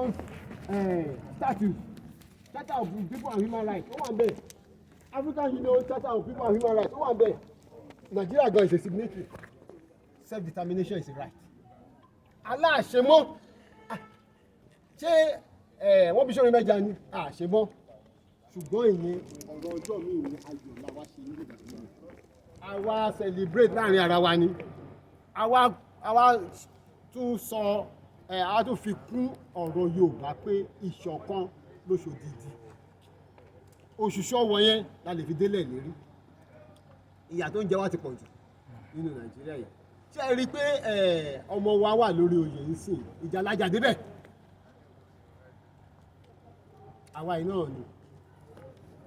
Nations Statute, Charter of People and Human Rights, ó wà ńbẹ̀. African Union Charter of People and Human Rights, ó wà ńbẹ̀. Nigeria gan is a signatory. Self-determination is a right. Aláàṣemọ́ ṣé wọ́n bí sọ́rin mẹ́ja ni àṣemọ́ ṣùgbọ́n ìyẹn ọ̀rọ̀ ọjọ́ mi ní ayọ̀ làwa ṣe ní ìgbà tí àwa celebrate láàrin ara wa ni àwa tún sọ àwa tún fi kún ọ̀rọ̀ Yorùbá pé ìṣọ̀kan lóṣòdìdì òṣùṣọ́ wọ̀nyẹn la lè fi délẹ̀ lérí ìyà tó ń jẹ wá ti pọ̀ jù nínú Nàìjíríà yìí ṣé ẹ rí i pé ọmọ wa wà lórí oyè ń sìn ìjà lájà débẹ̀ àwa yìí náà ni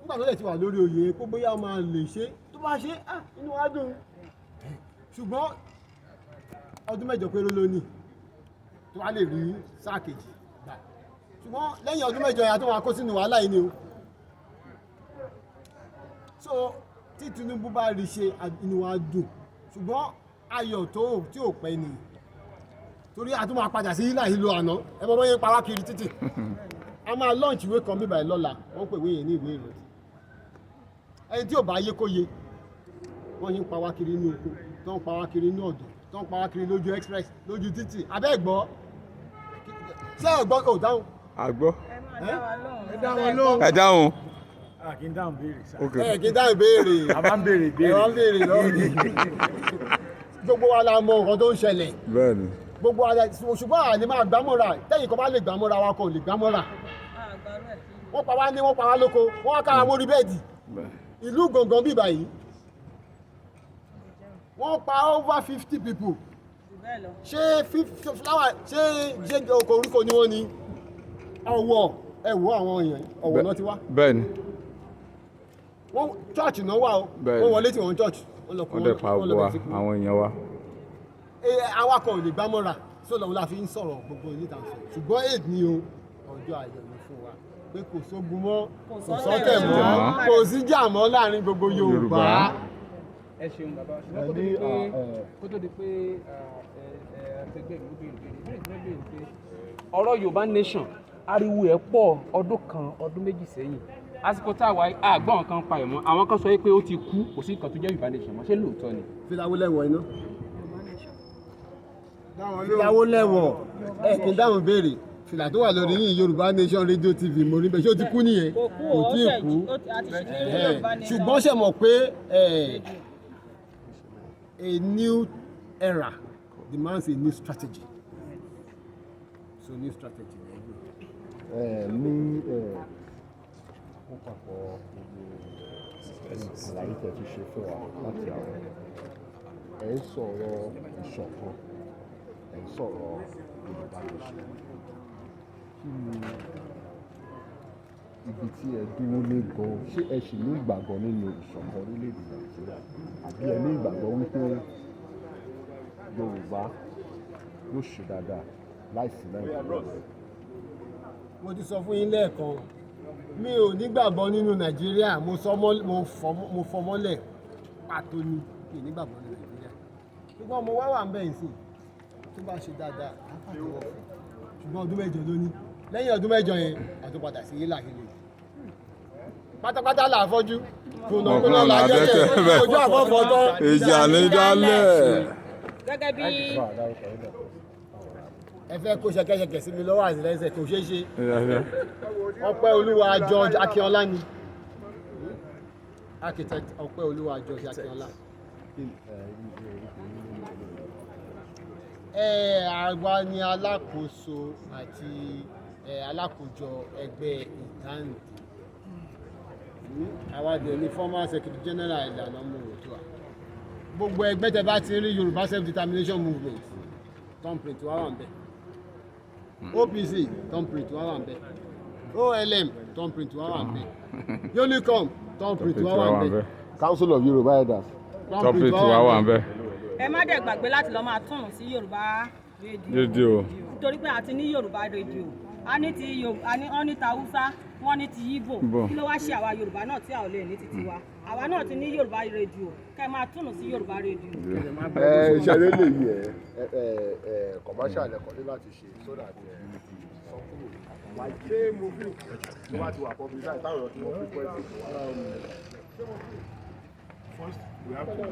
nígbà tó lè ti wà lórí oyè pé bóyá ọmọ lè ṣe tó bá ṣe inú wa dùn ṣùgbọ́n ọdún mẹ́jọ péré ló ní tó wá lè rí sáà kejì gbà ṣùgbọ́n lẹ́yìn ọdún mẹ́jọ yà tó wà kó sínú wàhálà yìí ni o so tí Tinubu bá rí ṣe inú wa dùn ṣùgbọ́n ayọ̀ tí ò pẹ́ ni torí a tún máa padà sí ilà ìlú àná ẹ bọ́ bọ́yẹ́ pa wá kiri títì a máa launch ìwé kan bíbà lọ́la wọ́n pè wéyìn ní ìwé ìrántí ẹni tí ò bá yé kó yé wọ́n yín pa wá kiri inú oko tó ń pa wá kiri inú ọ̀dọ̀ tó ń pa wá kiri lójú express lójú títì abẹ́ gbọ́ ṣé ẹ gbọ́ kò dáhùn. àgbọ́. ẹ dá wọn lóhùn. ẹ dáhùn. kí n dáhùn béèrè sá. ẹ kí n dáhùn béèrè. a máa ń béèrè béèrè. ẹ wọ́n béèrè lọ́wọ́ gbogbo wa la mọ nǹkan tó ń ṣẹlẹ̀. bẹ́ẹ̀ni. gbogbo wa la ṣùgbọ́n àní máa gbámọ́ra tẹ́yìn kan bá lè gbámọ́ra wa kò lè gbámọ́ra. wọ́n pa wá ní wọ́n pa wá lóko wọ́n wá kára mórí bẹ́ẹ̀dì. ìlú gbọ̀ngàn bíbà yìí wọ́n pa over 50 people. ṣé flower ṣé orúkọ ni wọ́n ní ọ̀wọ̀ ẹ̀wọ̀ àwọn èèyàn ọ̀wọ̀ náà ti wá. bẹ́ẹ̀ni. wọ́n church náà wà ó wọ́n wọlé tí wọ́n church wọ́n dẹ̀ pa ọgbọ́ wa àwọn èèyàn wa. awakọ̀ ò lè gbámọ́ra sólọ́wọ́ la fi ń sọ̀rọ̀ gbogbo níta ṣùgbọ́n èdè ni o ọjọ́ ayọ̀ ni fún wa pé kò sógun mọ́ kò sọ́tẹ̀ mọ́ kò sí jà mọ́ láàrin gbogbo Yorùbá. ẹ ṣeun bàbá ṣùgbọ́n kó tó di pé ẹgbẹ́ ìlú béèrè pé ọ̀rọ̀ Yorùbá nation ariwo ẹ̀ pọ̀ ọdún kan ọdún méjì sẹ́yìn àsìkò tá a wáyé àgbọ̀n kan pa ẹ̀ mọ́ àwọn kan sọ pé ó ti kú kò sí nǹkan tó jẹ́ Yorùbá nation mọ́ ṣé lóòótọ́ ni. filawo lẹ́wọ̀ iná filawo lẹ́wọ̀ kì í dáhùn béèrè fìlà tó wà lórí yìí Yorùbá Nation Radio TV mo rí bẹ́ẹ̀ ṣé ó ti kú nìyẹn kò tí ì kú ṣùgbọ́n ṣe mọ̀ pé a new era demands a new strategy so new strategy. ní ó papọ̀ gbogbo àlàyé tẹ̀ ti ṣe fún wa láti àwọn ẹ̀ ń sọ̀rọ̀ ìṣọ̀kan ẹ̀ ń sọ̀rọ̀ Yorùbá nation kí ni ibi tí ẹ dúró lé gan ṣé ẹ sì ní ìgbàgbọ́ nínú ìṣọ̀kan orílẹ̀-èdè Nàìjíríà àbí ẹ ní ìgbàgbọ́ wípé Yorùbá yóò ṣe dáadáa láìsí Nàìjíríà. mo ti sọ fún yín lẹ́ẹ̀kan mi ò nígbàgbọ́ nínú Nàìjíríà mo fọmọ́lẹ̀ pàtó ni mi ò nígbàgbọ́ nínú Nàìjíríà ṣùgbọ́n mo wá wà ń bẹ̀yìn sí tó bá ṣe dáadáa àpàtẹ́wọ́ ṣùgbọ́n ọdún mẹ́jọ ló ní lẹ́yìn ọdún mẹ́jọ yẹn àtúpadà sí ilà ìlú pátápátá là fọ́jú kùnà là jẹ́jẹ́ ojú àfọ́fọ́ tán ìjà ní dálẹ̀. gẹ́gẹ́ bí ẹ fẹ́ kó ṣẹkẹṣẹkẹ sí mi lọ́wọ́ àtìlẹ́sẹ̀ kò ṣeé ṣe Ọpẹ́ Olúwa George Akínọlá ni architect Ọpẹ́ Olúwa George Akínọlá. Àwa ni alákòóso àti alákòójọ ẹgbẹ́ ìdáǹdè àwa dẹ̀ ni former secretary general ìlànà ọmọ Oòduà gbogbo ẹgbẹ́ tẹ bá ti rí Yorùbá self-determination movement thumbprint wa wà ń bẹ̀ OPC thumbprint wa wà ń bẹ̀ OLM thumbprint wa wà ń bẹ̀ Unicom thumbprint wa wà ń bẹ̀ Council of Yoruba Elders thumbprint wa wà ń bẹ̀. ẹ má dẹ̀ gbàgbé láti lọ́ọ́ máa tún sí Yorùbá rédíò nítorí pé a ti ní Yorùbá rédíò a ní ti wọ́n ní ti Haúsá wọ́n ní ti Ìgbò kí ló wá ṣe àwa Yorùbá náà tí a ò lè ní títí wa àwa náà ti ní Yorùbá rédíò kẹ́ ẹ máa túnú sí Yorùbá rédíò. ìṣẹ̀lẹ̀ lè yí commercial ẹ̀kọ́ ní láti ṣe sódà ní sọ́kúrò ṣé mo fi tó wá ti wà publicize táwọn ọ̀rọ̀ tí wọ́n fi pẹ́ sí we have to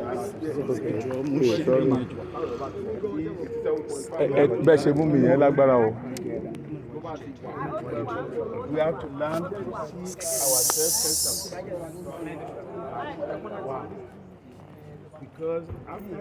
bẹ́ẹ̀ ṣe mú mi yẹn lágbára o. we have to learn to see ourselves because after